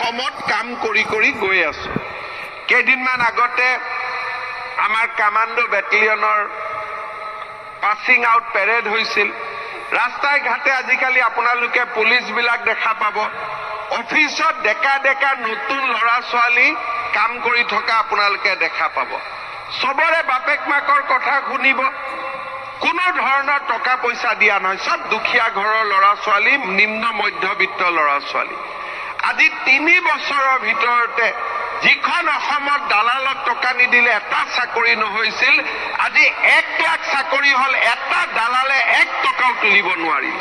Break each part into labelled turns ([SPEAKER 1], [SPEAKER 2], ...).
[SPEAKER 1] অসমত কাম কৰি কৰি গৈ আছো। কেইদিনমান আগতে আমাৰ কামাণ্ডো বেটেলিয়নৰ পাছিং আউট পেৰেড হৈছিল। ৰাস্তাই ঘাটে আজিকালি আপোনালোকে পুলিচবিলাক দেখা পাব। অফিচত ডেকা ডেকা নতুন ল'ৰা ছোৱালী কাম কৰি থকা আপোনালোকে দেখা পাব। সবৰে বাপেক মাকৰ কথা শুনিব। কোনো ধৰণৰ টকা পইচা দিয়া নহয়, সব দুখীয়া ঘৰৰ ল'ৰা ছোৱালী, নিম্ন মধ্যবিত্ত ল'ৰা ছোৱালী। আজি 3 বছৰৰ ভিতৰতে যিখন অসমত দালালক টকা নিদিলে এটা চাকৰি নহৈছিল, আজি 1 লাখ চাকৰি হল, এটা দালালে 1 টকাও তুলিব নোৱাৰিল।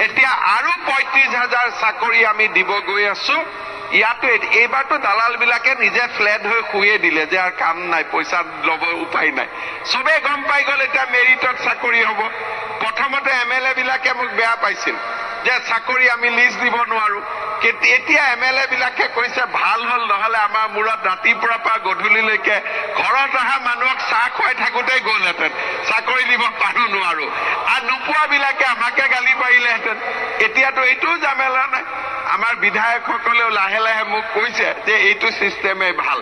[SPEAKER 1] এতিয়া আৰু 35,000 চাকৰি আমি দিব গৈ আছো। ইয়াতো এইবাৰতো দালালবিলাকে নিজে ফ্লেট হৈ শুয়ে দিলে যে আৰু কাম নাই, পইচা ল'ব উপায় নাই। চবেই গম পাই গ'ল এতিয়া মেৰিটত চাকৰি হ'ব। প্ৰথমতে MLA বিলাকে মোক বেয়া পাইছিল যে চাকৰি আমি লিষ্ট দিব নোৱাৰো। এতিয়া MLA বিলাকে কৈছে ভাল হল, নহলে আমাৰ মূৰত ৰাতিপুৱাৰ পৰা গধূলিলৈকে ঘৰত অহা মানুহক চাহ খুৱাই থাকোঁতেই গ'লহেঁতেন, চাকৰি দিব পাৰো নোৱাৰো। আৰু নোপোৱাবিলাকে আমাকে গালি পাৰিলেহেঁতেন। এতিয়াতো এইটোও জামেলা নাই। আমাৰ বিধায়কসকলেও লাহে লাহে মোক কৈছে যে এইটো চিষ্টেমে ভাল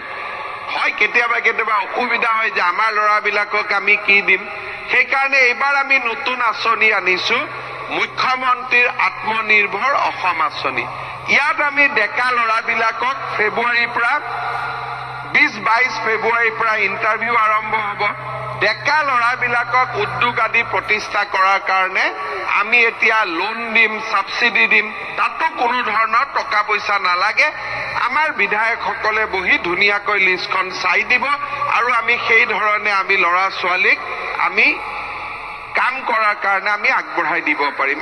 [SPEAKER 1] হয়। কেতিয়াবা কেতিয়াবা অসুবিধা হয় যে আমাৰ ল'ৰাবিলাকক আমি কি দিম। সেইকাৰণে এইবাৰ আমি নতুন আঁচনি আনিছো, মুখ্যমন্ত্ৰীৰ আত্মনিৰ্ভৰ অসম আঁচনি। ইয়াত আমি ডেকা ল'ৰাবিলাকক ফেব্ৰুৱাৰীৰ পৰা 20-22 ফেব্ৰুৱাৰীৰ পৰা ইণ্টাৰভিউ আৰম্ভ হ'ব। ডেকা ল'ৰাবিলাকক উদ্যোগ আদি প্ৰতিষ্ঠা কৰাৰ কাৰণে আমি এতিয়া লোন দিম, ছাবচিডি দিম। তাতো কোনো ধৰণৰ টকা পইচা নালাগে। আমাৰ বিধায়কসকলে বহি ধুনীয়াকৈ লিষ্টখন চাই দিব আৰু আমি সেই ধৰণে আমি ল'ৰা ছোৱালীক আমি কাম কৰাৰ কাৰণে আমি আগবঢ়াই দিব পাৰিম।